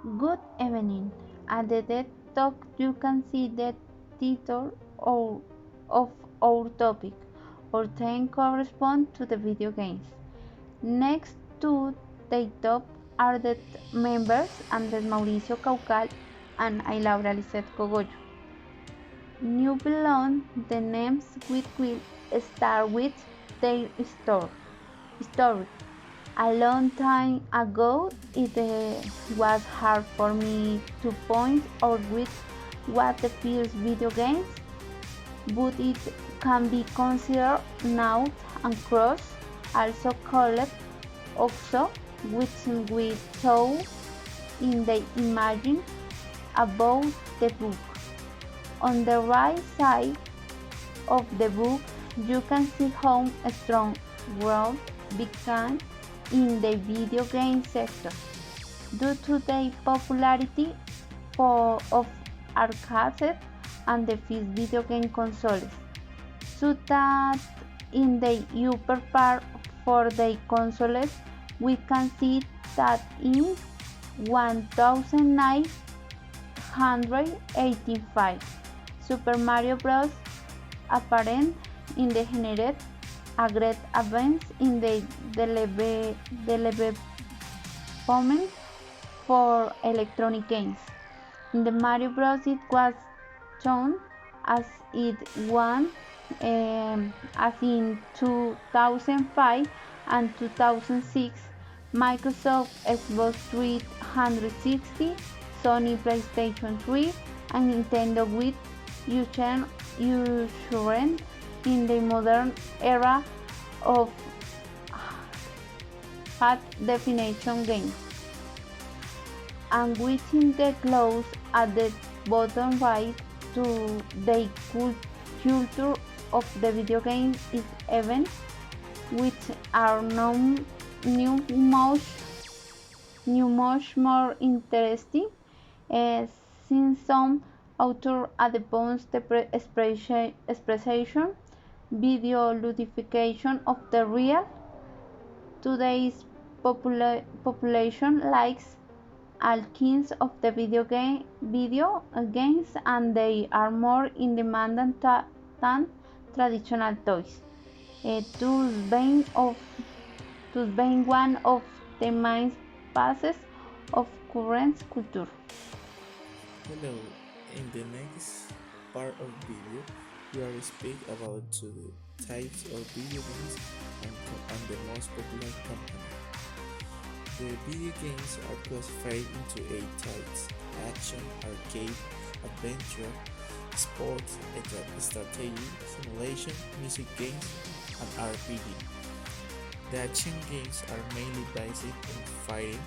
Good evening. At the TED Talk, you can see the title of our topic. Our theme corresponds to the video games. Next to the top are the members Andrés Mauricio Caucal and I Laura Lisset Cogollo. New below the names which will start with their story. A long time ago, it was hard for me to point out which was the first video games, but it can be considered now and cross, also called OXO, which we saw in the image above the book. On the right side of the book, you can see how a strong growth began in the video game sector due to the popularity of arcades and the first video game consoles, so that in the upper part for the consoles we can see that in 1985 Super Mario Bros. Apparent in the generate a great advance in the development for electronic games. In the Mario Bros. It was shown as it won as in 2005 and 2006 Microsoft Xbox 360, Sony PlayStation 3, and Nintendo Wii ushered in the modern era of high-definition games. And within the close at the bottom right to the culture of the video game is events which are much more interesting, since some author advanced the expression video ludification of the real. Today's population likes all kinds of the video games, and they are more in demand than traditional toys. Thus being one of the main passes of current culture. Hello, in the next part of video, we will speak about the types of video games and the most popular company. The video games are classified into 8 types: action, arcade, adventure, sports, strategy, simulation, music games, and RPG. The action games are mainly based on fighting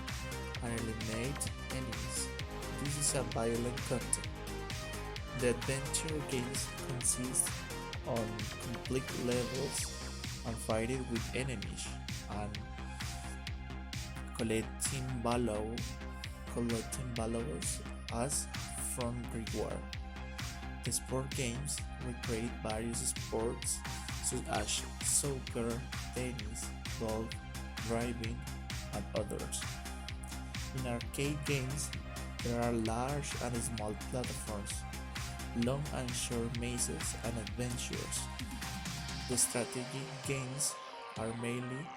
and eliminate enemies. This is a violent content. The adventure games consist on complete levels and fighting with enemies and collecting valuables as from reward. The sport games recreate various sports such as soccer, tennis, golf, driving, and others. In arcade games, there are large and small platforms, long and short mazes, and adventures. The strategy games are mainly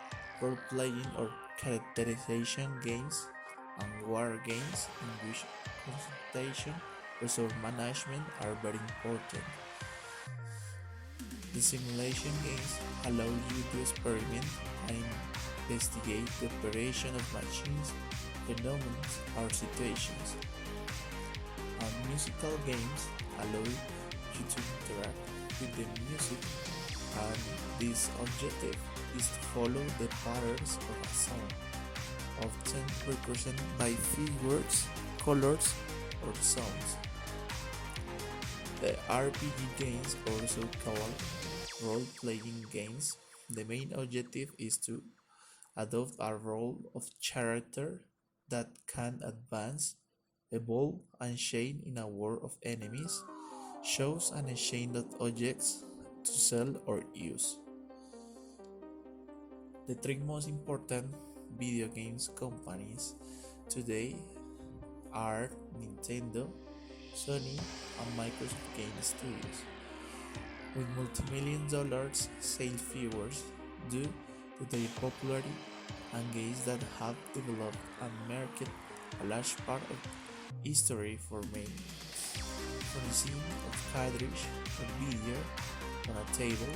role-playing or characterization games and war games in which concentration, resource management are very important. The simulation games allow you to experiment and investigate the operation of machines, phenomena, or situations. And musical games allow you to interact with the music, and this objective is to follow the patterns of a song, often represented by figures, colors, or sounds. The RPG games, also called role-playing games, the main objective is to adopt a role of character that can advance, evolve, and change in a world of enemies, shows, and exchange of objects to sell or use. The three most important video games companies today are Nintendo, Sony, and Microsoft Game Studios, with multi-million-dollar sales figures due to their popularity and games that have developed and marked a large part of history for many. From the scene of cartridge or video on a table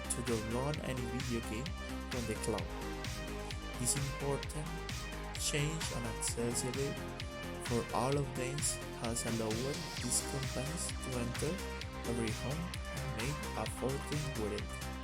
to download any video game from the cloud. This important change and accessibility for all of them has allowed these companies to enter every home and make a fortune with it.